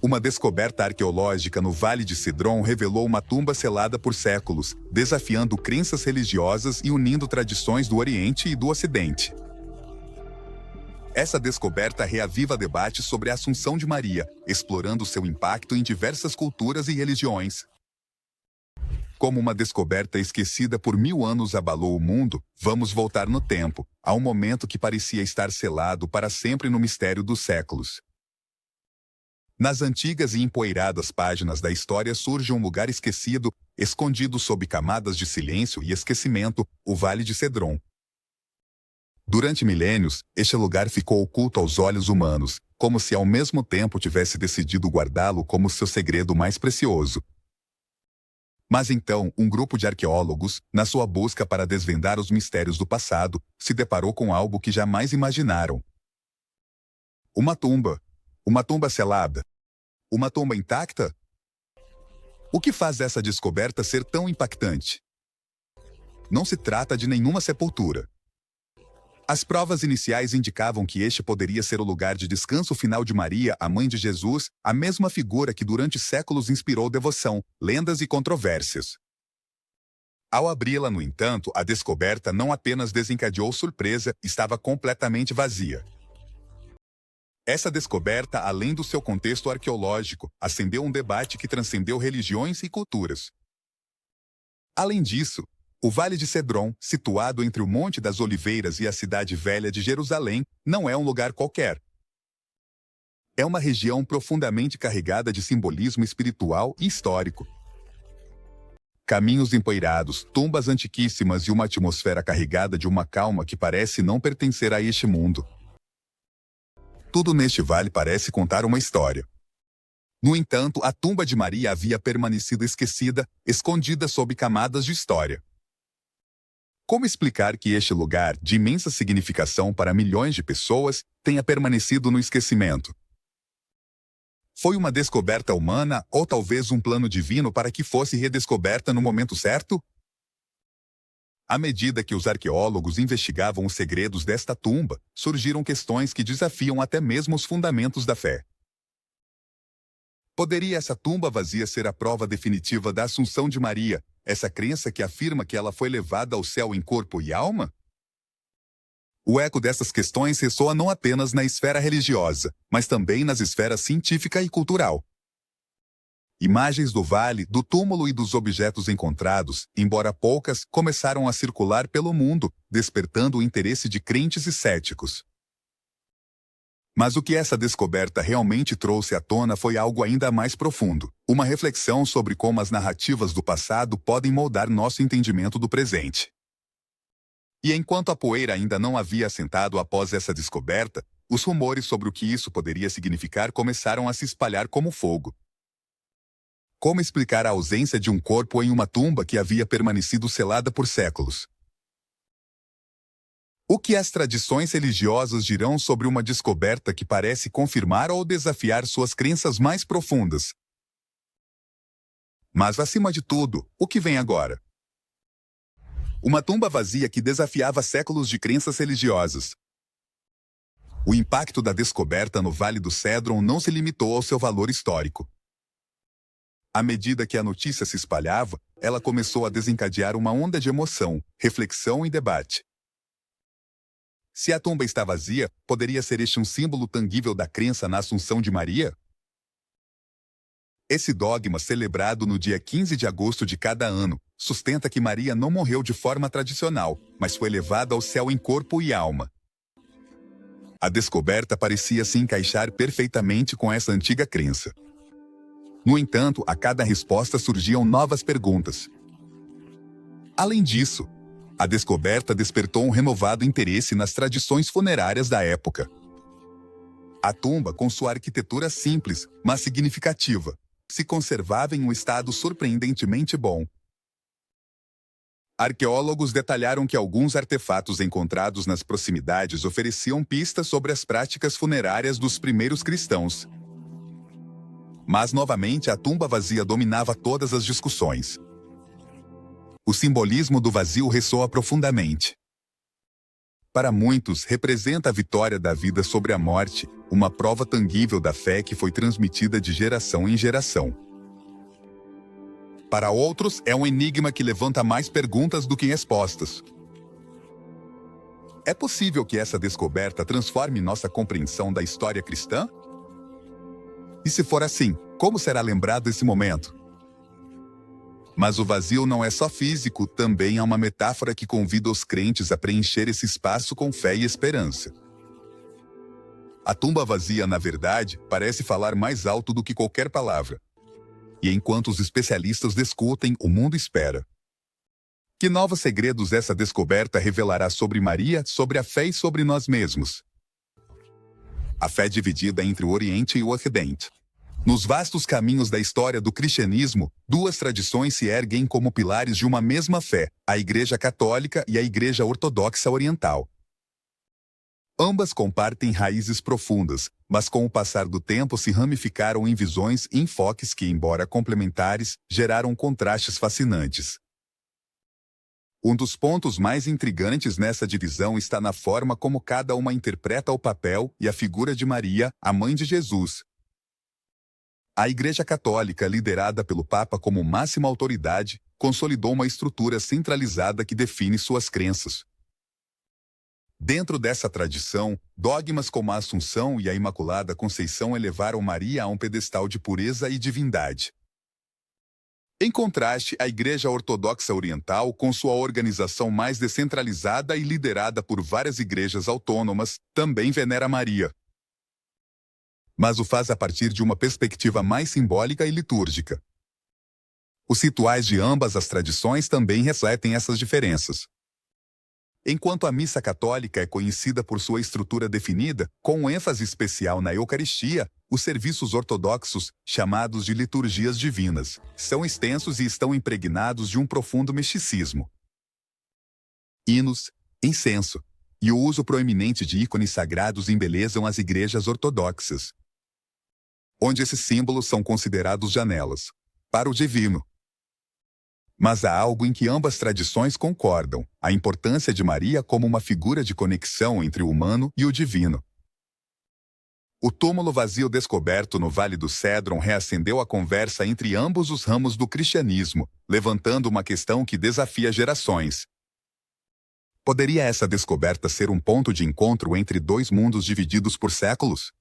Uma descoberta arqueológica no Vale de Cedron revelou uma tumba selada por séculos, desafiando crenças religiosas e unindo tradições do Oriente e do Ocidente. Essa descoberta reaviva debates sobre a Assunção de Maria, explorando seu impacto em diversas culturas e religiões. Como uma descoberta esquecida por 1000 anos abalou o mundo, vamos voltar no tempo, a um momento que parecia estar selado para sempre no mistério dos séculos. Nas antigas e empoeiradas páginas da história surge um lugar esquecido, escondido sob camadas de silêncio e esquecimento, o Vale de Cedron. Durante milênios, este lugar ficou oculto aos olhos humanos, como se ao mesmo tempo tivesse decidido guardá-lo como seu segredo mais precioso. Mas então, um grupo de arqueólogos, na sua busca para desvendar os mistérios do passado, se deparou com algo que jamais imaginaram. Uma tumba. Uma tumba selada. Uma tumba intacta? O que faz essa descoberta ser tão impactante? Não se trata de nenhuma sepultura. As provas iniciais indicavam que este poderia ser o lugar de descanso final de Maria, a mãe de Jesus, a mesma figura que durante séculos inspirou devoção, lendas e controvérsias. Ao abri-la, no entanto, a descoberta não apenas desencadeou surpresa, estava completamente vazia. Essa descoberta, além do seu contexto arqueológico, acendeu um debate que transcendeu religiões e culturas. Além disso, o Vale de Cedron, situado entre o Monte das Oliveiras e a Cidade Velha de Jerusalém, não é um lugar qualquer. É uma região profundamente carregada de simbolismo espiritual e histórico. Caminhos empoeirados, tumbas antiquíssimas e uma atmosfera carregada de uma calma que parece não pertencer a este mundo. Tudo neste vale parece contar uma história. No entanto, a tumba de Maria havia permanecido esquecida, escondida sob camadas de história. Como explicar que este lugar, de imensa significação para milhões de pessoas, tenha permanecido no esquecimento? Foi uma descoberta humana ou talvez um plano divino para que fosse redescoberta no momento certo? À medida que os arqueólogos investigavam os segredos desta tumba, surgiram questões que desafiam até mesmo os fundamentos da fé. Poderia essa tumba vazia ser a prova definitiva da Assunção de Maria, essa crença que afirma que ela foi levada ao céu em corpo e alma? O eco dessas questões ressoa não apenas na esfera religiosa, mas também nas esferas científica e cultural. Imagens do vale, do túmulo e dos objetos encontrados, embora poucas, começaram a circular pelo mundo, despertando o interesse de crentes e céticos. Mas o que essa descoberta realmente trouxe à tona foi algo ainda mais profundo, uma reflexão sobre como as narrativas do passado podem moldar nosso entendimento do presente. E enquanto a poeira ainda não havia assentado após essa descoberta, os rumores sobre o que isso poderia significar começaram a se espalhar como fogo. Como explicar a ausência de um corpo em uma tumba que havia permanecido selada por séculos? O que as tradições religiosas dirão sobre uma descoberta que parece confirmar ou desafiar suas crenças mais profundas? Mas, acima de tudo, o que vem agora? Uma tumba vazia que desafiava séculos de crenças religiosas. O impacto da descoberta no Vale do Cedron não se limitou ao seu valor histórico. À medida que a notícia se espalhava, ela começou a desencadear uma onda de emoção, reflexão e debate. Se a tumba está vazia, poderia ser este um símbolo tangível da crença na Assunção de Maria? Esse dogma, celebrado no dia 15 de agosto de cada ano, sustenta que Maria não morreu de forma tradicional, mas foi levada ao céu em corpo e alma. A descoberta parecia se encaixar perfeitamente com essa antiga crença. No entanto, a cada resposta surgiam novas perguntas. Além disso, a descoberta despertou um renovado interesse nas tradições funerárias da época. A tumba, com sua arquitetura simples, mas significativa, se conservava em um estado surpreendentemente bom. Arqueólogos detalharam que alguns artefatos encontrados nas proximidades ofereciam pistas sobre as práticas funerárias dos primeiros cristãos. Mas, novamente, a tumba vazia dominava todas as discussões. O simbolismo do vazio ressoa profundamente. Para muitos, representa a vitória da vida sobre a morte, uma prova tangível da fé que foi transmitida de geração em geração. Para outros, é um enigma que levanta mais perguntas do que respostas. É possível que essa descoberta transforme nossa compreensão da história cristã? E se for assim, como será lembrado esse momento? Mas o vazio não é só físico, também é uma metáfora que convida os crentes a preencher esse espaço com fé e esperança. A tumba vazia, na verdade, parece falar mais alto do que qualquer palavra. E enquanto os especialistas discutem, o mundo espera. Que novos segredos essa descoberta revelará sobre Maria, sobre a fé e sobre nós mesmos? A fé dividida entre o Oriente e o Ocidente. Nos vastos caminhos da história do cristianismo, duas tradições se erguem como pilares de uma mesma fé, a Igreja Católica e a Igreja Ortodoxa Oriental. Ambas compartem raízes profundas, mas com o passar do tempo se ramificaram em visões e enfoques que, embora complementares, geraram contrastes fascinantes. Um dos pontos mais intrigantes nessa divisão está na forma como cada uma interpreta o papel e a figura de Maria, a mãe de Jesus. A Igreja Católica, liderada pelo Papa como máxima autoridade, consolidou uma estrutura centralizada que define suas crenças. Dentro dessa tradição, dogmas como a Assunção e a Imaculada Conceição elevaram Maria a um pedestal de pureza e divindade. Em contraste, a Igreja Ortodoxa Oriental, com sua organização mais descentralizada e liderada por várias igrejas autônomas, também venera Maria. Mas o faz a partir de uma perspectiva mais simbólica e litúrgica. Os rituais de ambas as tradições também refletem essas diferenças. Enquanto a missa católica é conhecida por sua estrutura definida, com um ênfase especial na Eucaristia, os serviços ortodoxos, chamados de liturgias divinas, são extensos e estão impregnados de um profundo misticismo. Hinos, incenso e o uso proeminente de ícones sagrados embelezam as igrejas ortodoxas, onde esses símbolos são considerados janelas para o divino. Mas há algo em que ambas tradições concordam: a importância de Maria como uma figura de conexão entre o humano e o divino. O túmulo vazio descoberto no Vale do Cédron reacendeu a conversa entre ambos os ramos do cristianismo, levantando uma questão que desafia gerações. Poderia essa descoberta ser um ponto de encontro entre dois mundos divididos por séculos?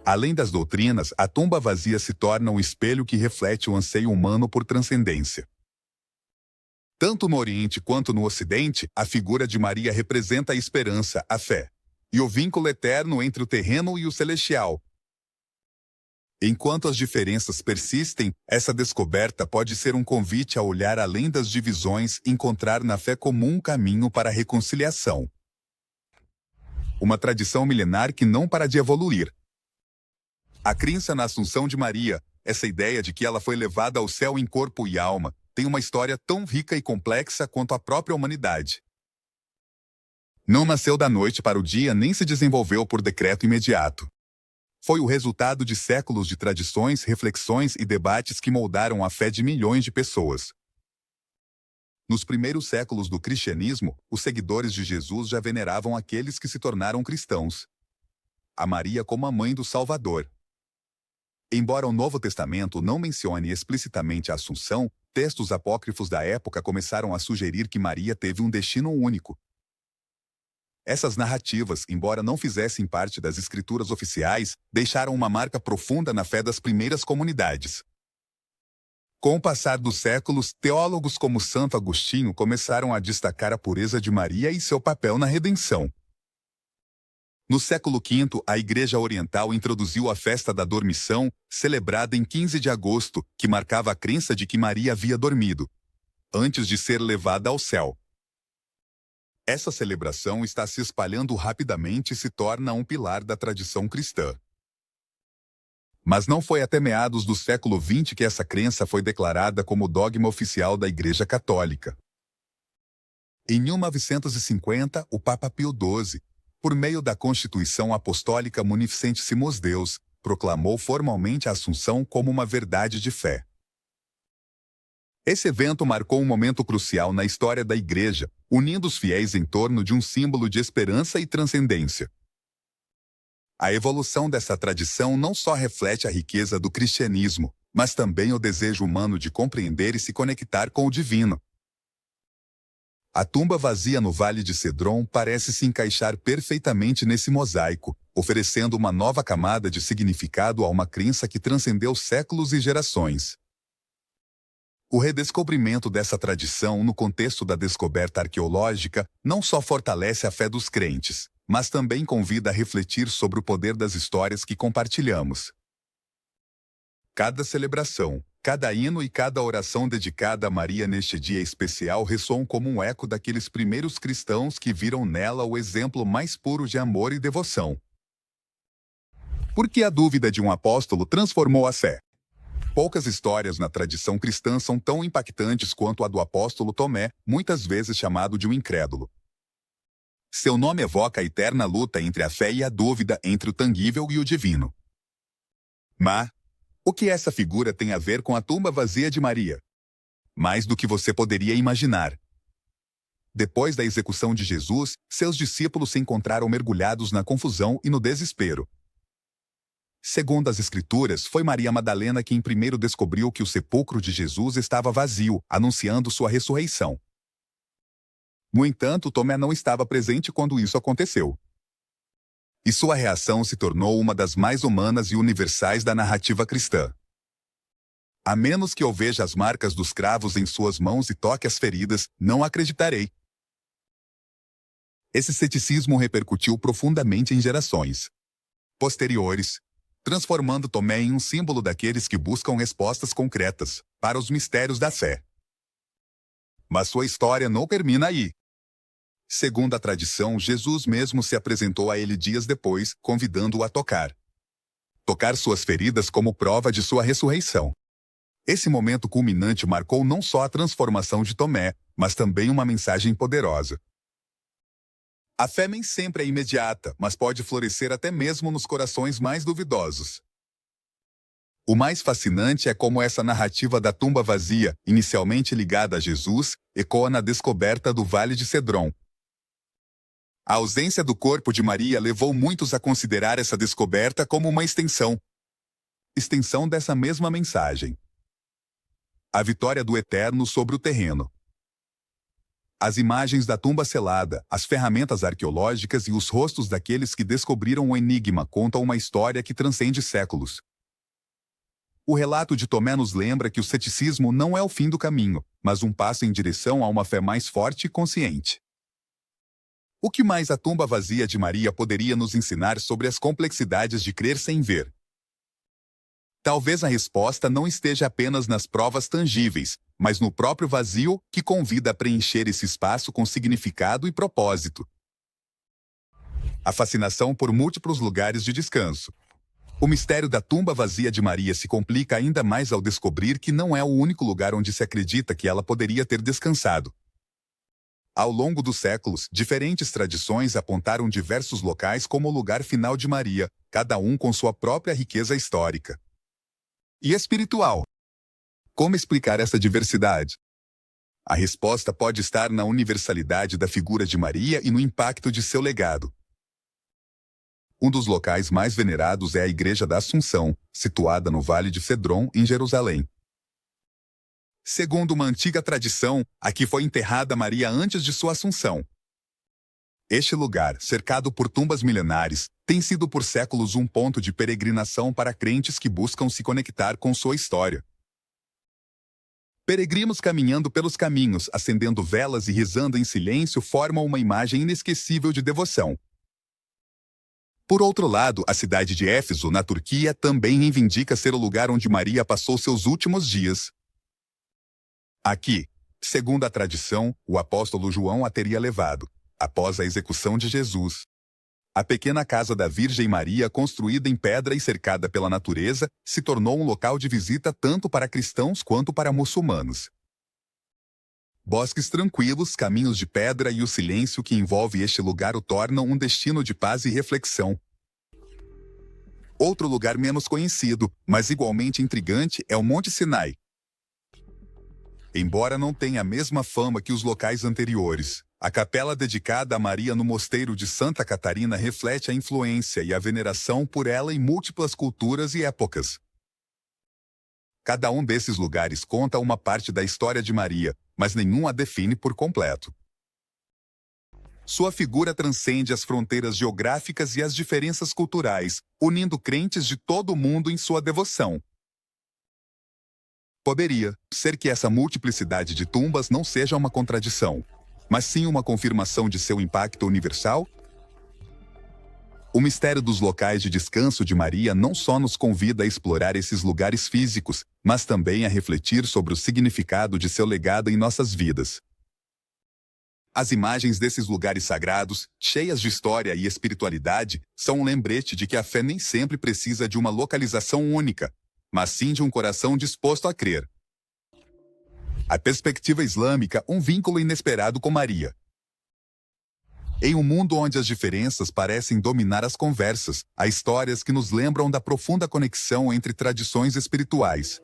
Além das doutrinas, a tumba vazia se torna um espelho que reflete o anseio humano por transcendência. Tanto no Oriente quanto no Ocidente, a figura de Maria representa a esperança, a fé, e o vínculo eterno entre o terreno e o celestial. Enquanto as diferenças persistem, essa descoberta pode ser um convite a olhar além das divisões e encontrar na fé comum um caminho para a reconciliação. Uma tradição milenar que não para de evoluir. A crença na Assunção de Maria, essa ideia de que ela foi levada ao céu em corpo e alma, tem uma história tão rica e complexa quanto a própria humanidade. Não nasceu da noite para o dia nem se desenvolveu por decreto imediato. Foi o resultado de séculos de tradições, reflexões e debates que moldaram a fé de milhões de pessoas. Nos primeiros séculos do cristianismo, os seguidores de Jesus já veneravam aqueles que se tornaram cristãos. A Maria como a mãe do Salvador. Embora o Novo Testamento não mencione explicitamente a Assunção, textos apócrifos da época começaram a sugerir que Maria teve um destino único. Essas narrativas, embora não fizessem parte das escrituras oficiais, deixaram uma marca profunda na fé das primeiras comunidades. Com o passar dos séculos, teólogos como Santo Agostinho começaram a destacar a pureza de Maria e seu papel na redenção. No século V, a Igreja Oriental introduziu a festa da Dormição, celebrada em 15 de agosto, que marcava a crença de que Maria havia dormido, antes de ser levada ao céu. Essa celebração está se espalhando rapidamente e se torna um pilar da tradição cristã. Mas não foi até meados do século XX que essa crença foi declarada como dogma oficial da Igreja Católica. Em 1950, o Papa Pio XII, por meio da Constituição Apostólica Munificentissimus Deus, proclamou formalmente a Assunção como uma verdade de fé. Esse evento marcou um momento crucial na história da Igreja, unindo os fiéis em torno de um símbolo de esperança e transcendência. A evolução dessa tradição não só reflete a riqueza do cristianismo, mas também o desejo humano de compreender e se conectar com o divino. A tumba vazia no Vale de Cedron parece se encaixar perfeitamente nesse mosaico, oferecendo uma nova camada de significado a uma crença que transcendeu séculos e gerações. O redescobrimento dessa tradição no contexto da descoberta arqueológica não só fortalece a fé dos crentes, mas também convida a refletir sobre o poder das histórias que compartilhamos. Cada celebração, cada hino e cada oração dedicada a Maria neste dia especial ressoam como um eco daqueles primeiros cristãos que viram nela o exemplo mais puro de amor e devoção. Porque a dúvida de um apóstolo transformou a fé. Poucas histórias na tradição cristã são tão impactantes quanto a do apóstolo Tomé, muitas vezes chamado de um incrédulo. Seu nome evoca a eterna luta entre a fé e a dúvida, entre o tangível e o divino. Mas o que essa figura tem a ver com a tumba vazia de Maria? Mais do que você poderia imaginar. Depois da execução de Jesus, seus discípulos se encontraram mergulhados na confusão e no desespero. Segundo as Escrituras, foi Maria Madalena quem primeiro descobriu que o sepulcro de Jesus estava vazio, anunciando sua ressurreição. No entanto, Tomé não estava presente quando isso aconteceu. E sua reação se tornou uma das mais humanas e universais da narrativa cristã. A menos que eu veja as marcas dos cravos em suas mãos e toque as feridas, não acreditarei. Esse ceticismo repercutiu profundamente em gerações posteriores, transformando Tomé em um símbolo daqueles que buscam respostas concretas para os mistérios da fé. Mas sua história não termina aí. Segundo a tradição, Jesus mesmo se apresentou a ele dias depois, convidando-o a tocar suas feridas como prova de sua ressurreição. Esse momento culminante marcou não só a transformação de Tomé, mas também uma mensagem poderosa. A fé nem sempre é imediata, mas pode florescer até mesmo nos corações mais duvidosos. O mais fascinante é como essa narrativa da tumba vazia, inicialmente ligada a Jesus, ecoa na descoberta do Vale de Cedron. A ausência do corpo de Maria levou muitos a considerar essa descoberta como uma extensão dessa mesma mensagem. A vitória do Eterno sobre o terreno. As imagens da tumba selada, as ferramentas arqueológicas e os rostos daqueles que descobriram o enigma contam uma história que transcende séculos. O relato de Tomé nos lembra que o ceticismo não é o fim do caminho, mas um passo em direção a uma fé mais forte e consciente. O que mais a tumba vazia de Maria poderia nos ensinar sobre as complexidades de crer sem ver? Talvez a resposta não esteja apenas nas provas tangíveis, mas no próprio vazio que convida a preencher esse espaço com significado e propósito. A fascinação por múltiplos lugares de descanso. O mistério da tumba vazia de Maria se complica ainda mais ao descobrir que não é o único lugar onde se acredita que ela poderia ter descansado. Ao longo dos séculos, diferentes tradições apontaram diversos locais como o lugar final de Maria, cada um com sua própria riqueza histórica e espiritual. Como explicar essa diversidade? A resposta pode estar na universalidade da figura de Maria e no impacto de seu legado. Um dos locais mais venerados é a Igreja da Assunção, situada no Vale de Cedron, em Jerusalém. Segundo uma antiga tradição, aqui foi enterrada Maria antes de sua assunção. Este lugar, cercado por tumbas milenares, tem sido por séculos um ponto de peregrinação para crentes que buscam se conectar com sua história. Peregrinos caminhando pelos caminhos, acendendo velas e rezando em silêncio formam uma imagem inesquecível de devoção. Por outro lado, a cidade de Éfeso, na Turquia, também reivindica ser o lugar onde Maria passou seus últimos dias. Aqui, segundo a tradição, o apóstolo João a teria levado, após a execução de Jesus. A pequena casa da Virgem Maria, construída em pedra e cercada pela natureza, se tornou um local de visita tanto para cristãos quanto para muçulmanos. Bosques tranquilos, caminhos de pedra e o silêncio que envolve este lugar o tornam um destino de paz e reflexão. Outro lugar menos conhecido, mas igualmente intrigante, é o Monte Sinai. Embora não tenha a mesma fama que os locais anteriores, A capela dedicada a Maria no mosteiro de Santa Catarina reflete a influência e a veneração por ela em múltiplas culturas e épocas. Cada um desses lugares conta uma parte da história de Maria, mas nenhum a define por completo. Sua figura transcende as fronteiras geográficas e as diferenças culturais, unindo crentes de todo o mundo em sua devoção. Poderia ser que essa multiplicidade de tumbas não seja uma contradição, mas sim uma confirmação de seu impacto universal? O mistério dos locais de descanso de Maria não só nos convida a explorar esses lugares físicos, mas também a refletir sobre o significado de seu legado em nossas vidas. As imagens desses lugares sagrados, cheias de história e espiritualidade, são um lembrete de que a fé nem sempre precisa de uma localização única, mas sim de um coração disposto a crer. A perspectiva islâmica, um vínculo inesperado com Maria. Em um mundo onde as diferenças parecem dominar as conversas, há histórias que nos lembram da profunda conexão entre tradições espirituais.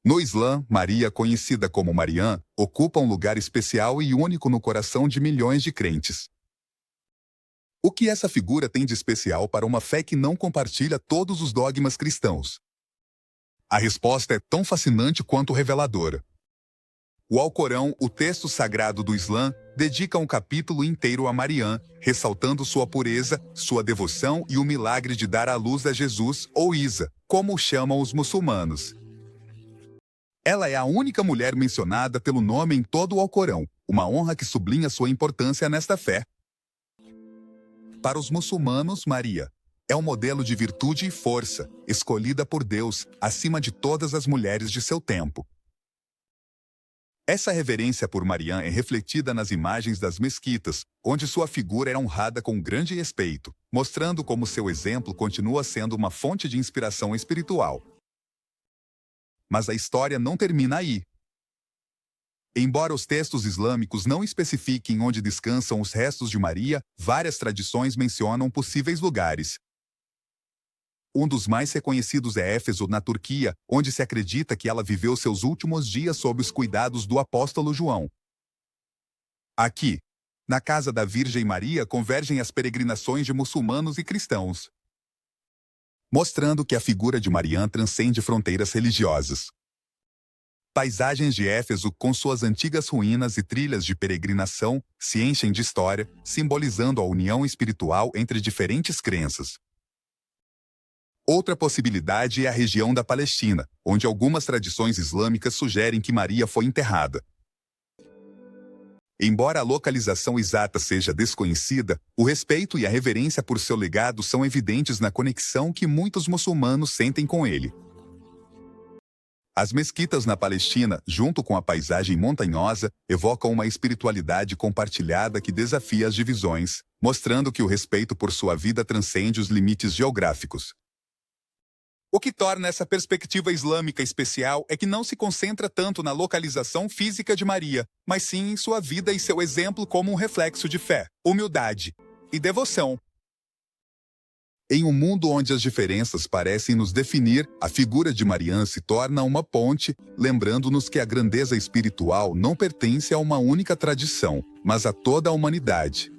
No Islã, Maria, conhecida como Mariã, ocupa um lugar especial e único no coração de milhões de crentes. O que essa figura tem de especial para uma fé que não compartilha todos os dogmas cristãos? A resposta é tão fascinante quanto reveladora. O Alcorão, o texto sagrado do Islã, dedica um capítulo inteiro a Mariã, ressaltando sua pureza, sua devoção e o milagre de dar à luz a Jesus, ou Isa, como o chamam os muçulmanos. Ela é a única mulher mencionada pelo nome em todo o Alcorão, uma honra que sublinha sua importância nesta fé. Para os muçulmanos, Maria é um modelo de virtude e força, escolhida por Deus, acima de todas as mulheres de seu tempo. Essa reverência por Mariã é refletida nas imagens das mesquitas, onde sua figura era honrada com grande respeito, mostrando como seu exemplo continua sendo uma fonte de inspiração espiritual. Mas a história não termina aí. Embora os textos islâmicos não especifiquem onde descansam os restos de Maria, várias tradições mencionam possíveis lugares. Um dos mais reconhecidos é Éfeso, na Turquia, onde se acredita que ela viveu seus últimos dias sob os cuidados do apóstolo João. Aqui, na casa da Virgem Maria, convergem as peregrinações de muçulmanos e cristãos, mostrando que a figura de Mariã transcende fronteiras religiosas. Paisagens de Éfeso, com suas antigas ruínas e trilhas de peregrinação, se enchem de história, simbolizando a união espiritual entre diferentes crenças. Outra possibilidade é a região da Palestina, onde algumas tradições islâmicas sugerem que Maria foi enterrada. Embora a localização exata seja desconhecida, o respeito e a reverência por seu legado são evidentes na conexão que muitos muçulmanos sentem com ele. As mesquitas na Palestina, junto com a paisagem montanhosa, evocam uma espiritualidade compartilhada que desafia as divisões, mostrando que o respeito por sua vida transcende os limites geográficos. O que torna essa perspectiva islâmica especial é que não se concentra tanto na localização física de Maria, mas sim em sua vida e seu exemplo como um reflexo de fé, humildade e devoção. Em um mundo onde as diferenças parecem nos definir, a figura de Mariã se torna uma ponte, lembrando-nos que a grandeza espiritual não pertence a uma única tradição, mas a toda a humanidade.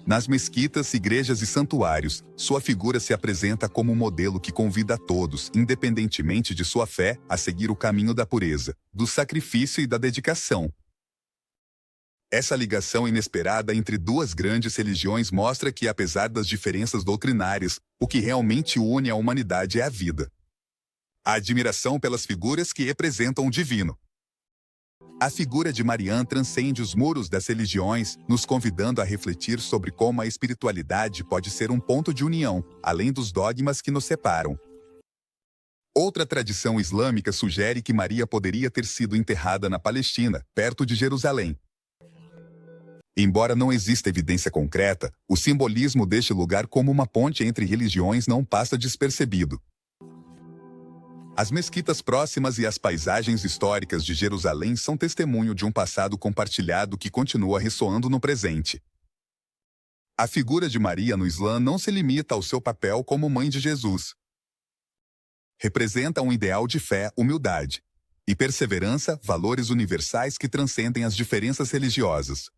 Nas mesquitas, igrejas e santuários, sua figura se apresenta como um modelo que convida a todos, independentemente de sua fé, a seguir o caminho da pureza, do sacrifício e da dedicação. Essa ligação inesperada entre duas grandes religiões mostra que, apesar das diferenças doutrinárias, o que realmente une a humanidade é a vida. A admiração pelas figuras que representam o divino. A figura de Mariã transcende os muros das religiões, nos convidando a refletir sobre como a espiritualidade pode ser um ponto de união, além dos dogmas que nos separam. Outra tradição islâmica sugere que Maria poderia ter sido enterrada na Palestina, perto de Jerusalém. Embora não exista evidência concreta, o simbolismo deste lugar como uma ponte entre religiões não passa despercebido. As mesquitas próximas e as paisagens históricas de Jerusalém são testemunho de um passado compartilhado que continua ressoando no presente. A figura de Maria no Islã não se limita ao seu papel como mãe de Jesus. Representa um ideal de fé, humildade e perseverança, valores universais que transcendem as diferenças religiosas.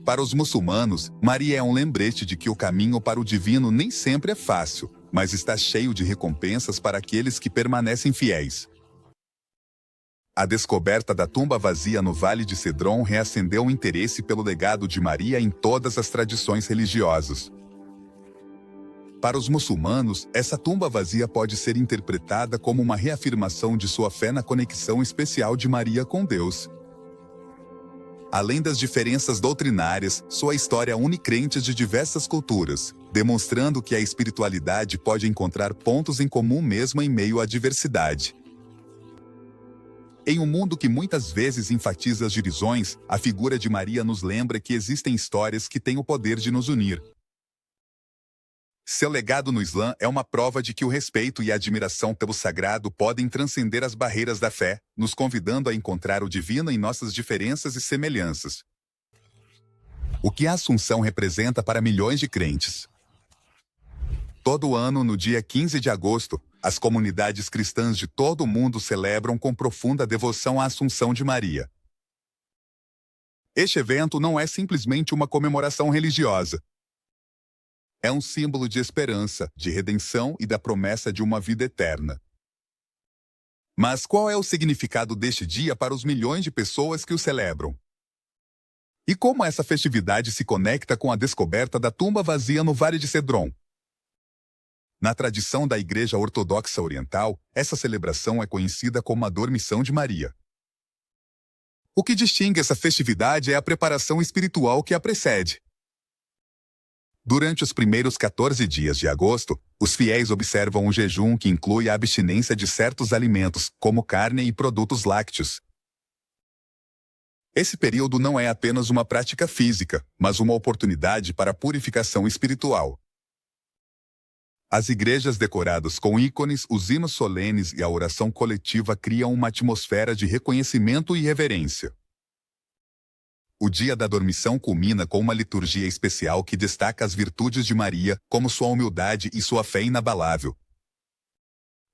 Para os muçulmanos, Maria é um lembrete de que o caminho para o divino nem sempre é fácil, mas está cheio de recompensas para aqueles que permanecem fiéis. A descoberta da tumba vazia no Vale de Cedron reacendeu o interesse pelo legado de Maria em todas as tradições religiosas. Para os muçulmanos, essa tumba vazia pode ser interpretada como uma reafirmação de sua fé na conexão especial de Maria com Deus. Além das diferenças doutrinárias, sua história une crentes de diversas culturas, demonstrando que a espiritualidade pode encontrar pontos em comum mesmo em meio à diversidade. Em um mundo que muitas vezes enfatiza as divisões, a figura de Maria nos lembra que existem histórias que têm o poder de nos unir. Seu legado no Islã é uma prova de que o respeito e a admiração pelo sagrado podem transcender as barreiras da fé, nos convidando a encontrar o divino em nossas diferenças e semelhanças. O que a Assunção representa para milhões de crentes? Todo ano, no dia 15 de agosto, as comunidades cristãs de todo o mundo celebram com profunda devoção a Assunção de Maria. Este evento não é simplesmente uma comemoração religiosa. É um símbolo de esperança, de redenção e da promessa de uma vida eterna. Mas qual é o significado deste dia para os milhões de pessoas que o celebram? E como essa festividade se conecta com a descoberta da tumba vazia no Vale de Cedron? Na tradição da Igreja Ortodoxa Oriental, essa celebração é conhecida como a Dormição de Maria. O que distingue essa festividade é a preparação espiritual que a precede. Durante os primeiros 14 dias de agosto, os fiéis observam um jejum que inclui a abstinência de certos alimentos, como carne e produtos lácteos. Esse período não é apenas uma prática física, mas uma oportunidade para a purificação espiritual. As igrejas decoradas com ícones, os hinos solenes e a oração coletiva criam uma atmosfera de reconhecimento e reverência. O dia da dormição culmina com uma liturgia especial que destaca as virtudes de Maria, como sua humildade e sua fé inabalável.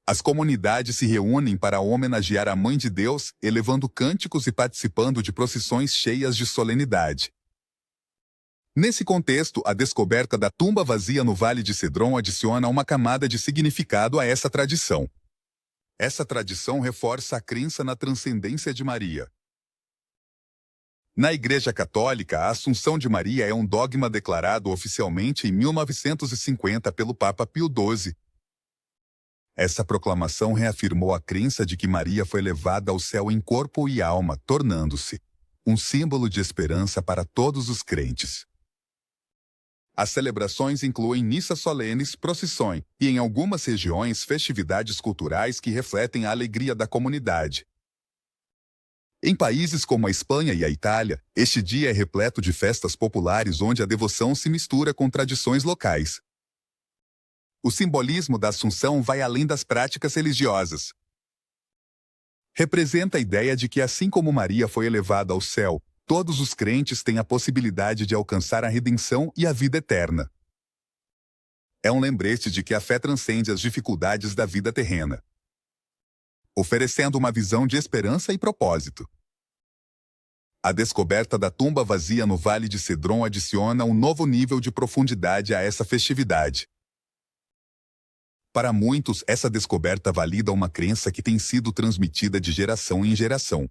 As comunidades se reúnem para homenagear a Mãe de Deus, elevando cânticos e participando de procissões cheias de solenidade. Nesse contexto, a descoberta da tumba vazia no Vale de Cedron adiciona uma camada de significado a essa tradição. Essa tradição reforça a crença na transcendência de Maria. Na Igreja Católica, a Assunção de Maria é um dogma declarado oficialmente em 1950 pelo Papa Pio XII. Essa proclamação reafirmou a crença de que Maria foi levada ao céu em corpo e alma, tornando-se um símbolo de esperança para todos os crentes. As celebrações incluem missas solenes, procissões e, em algumas regiões, festividades culturais que refletem a alegria da comunidade. Em países como a Espanha e a Itália, este dia é repleto de festas populares onde a devoção se mistura com tradições locais. O simbolismo da Assunção vai além das práticas religiosas. Representa a ideia de que, assim como Maria foi elevada ao céu, todos os crentes têm a possibilidade de alcançar a redenção e a vida eterna. É um lembrete de que a fé transcende as dificuldades da vida terrena, oferecendo uma visão de esperança e propósito. A descoberta da tumba vazia no Vale de Cedron adiciona um novo nível de profundidade a essa festividade. Para muitos, essa descoberta valida uma crença que tem sido transmitida de geração em geração.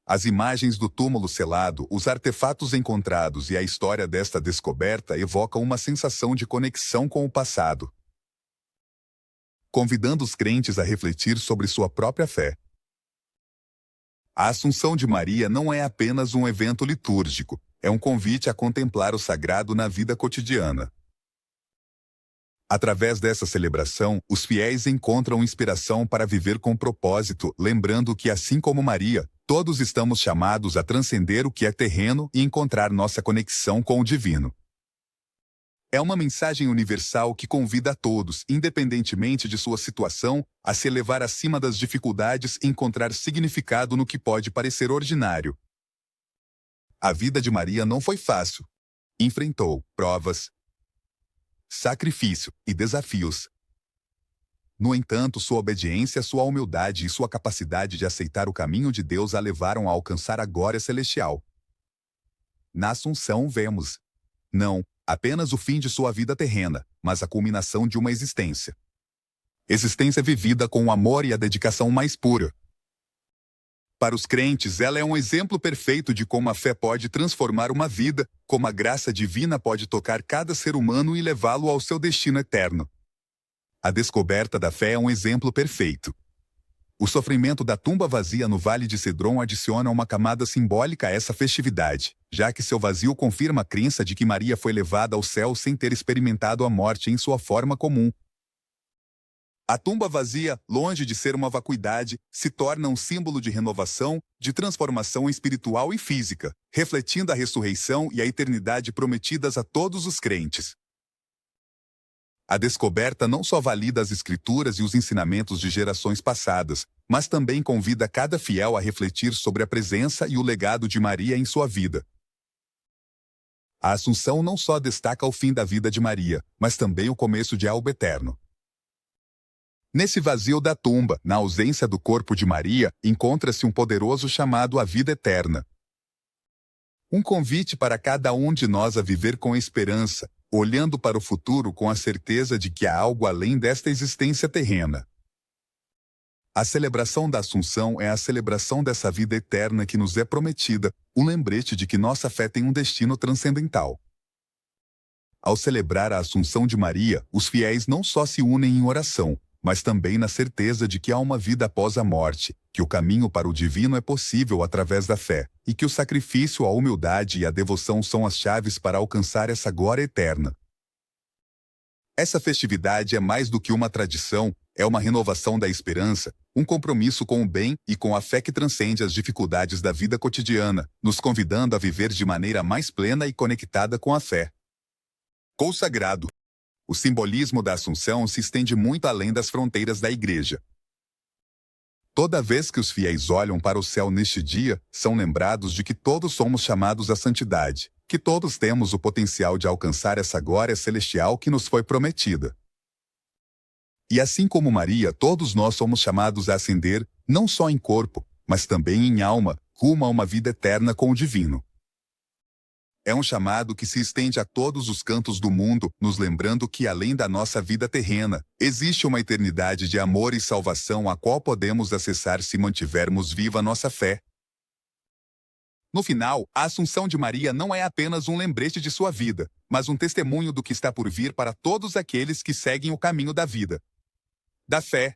As imagens do túmulo selado, os artefatos encontrados e a história desta descoberta evocam uma sensação de conexão com o passado, convidando os crentes a refletir sobre sua própria fé. A Assunção de Maria não é apenas um evento litúrgico, é um convite a contemplar o sagrado na vida cotidiana. Através dessa celebração, os fiéis encontram inspiração para viver com propósito, lembrando que, assim como Maria, todos estamos chamados a transcender o que é terreno e encontrar nossa conexão com o divino. É uma mensagem universal que convida a todos, independentemente de sua situação, a se elevar acima das dificuldades e encontrar significado no que pode parecer ordinário. A vida de Maria não foi fácil. Enfrentou provas, sacrifício e desafios. No entanto, sua obediência, sua humildade e sua capacidade de aceitar o caminho de Deus a levaram a alcançar a glória celestial. Na Assunção vemos, não apenas o fim de sua vida terrena, mas a culminação de uma existência. Existência vivida com o amor e a dedicação mais pura. Para os crentes, ela é um exemplo perfeito de como a fé pode transformar uma vida, como a graça divina pode tocar cada ser humano e levá-lo ao seu destino eterno. A descoberta da fé é um exemplo perfeito. O sofrimento da tumba vazia no Vale de Cedron adiciona uma camada simbólica a essa festividade, já que seu vazio confirma a crença de que Maria foi levada ao céu sem ter experimentado a morte em sua forma comum. A tumba vazia, longe de ser uma vacuidade, se torna um símbolo de renovação, de transformação espiritual e física, refletindo a ressurreição e a eternidade prometidas a todos os crentes. A descoberta não só valida as Escrituras e os ensinamentos de gerações passadas, mas também convida cada fiel a refletir sobre a presença e o legado de Maria em sua vida. A Assunção não só destaca o fim da vida de Maria, mas também o começo de algo eterno. Nesse vazio da tumba, na ausência do corpo de Maria, encontra-se um poderoso chamado à vida eterna. Um convite para cada um de nós a viver com esperança, olhando para o futuro com a certeza de que há algo além desta existência terrena. A celebração da Assunção é a celebração dessa vida eterna que nos é prometida, um lembrete de que nossa fé tem um destino transcendental. Ao celebrar a Assunção de Maria, os fiéis não só se unem em oração, mas também na certeza de que há uma vida após a morte, que o caminho para o divino é possível através da fé, e que o sacrifício, a humildade e a devoção são as chaves para alcançar essa glória eterna. Essa festividade é mais do que uma tradição, é uma renovação da esperança, um compromisso com o bem e com a fé que transcende as dificuldades da vida cotidiana, nos convidando a viver de maneira mais plena e conectada com a fé. Consagrado. O simbolismo da Assunção se estende muito além das fronteiras da Igreja. Toda vez que os fiéis olham para o céu neste dia, são lembrados de que todos somos chamados à santidade, que todos temos o potencial de alcançar essa glória celestial que nos foi prometida. E assim como Maria, todos nós somos chamados a ascender, não só em corpo, mas também em alma, rumo a uma vida eterna com o divino. É um chamado que se estende a todos os cantos do mundo, nos lembrando que, além da nossa vida terrena, existe uma eternidade de amor e salvação a qual podemos acessar se mantivermos viva nossa fé. No final, a Assunção de Maria não é apenas um lembrete de sua vida, mas um testemunho do que está por vir para todos aqueles que seguem o caminho da vida, da fé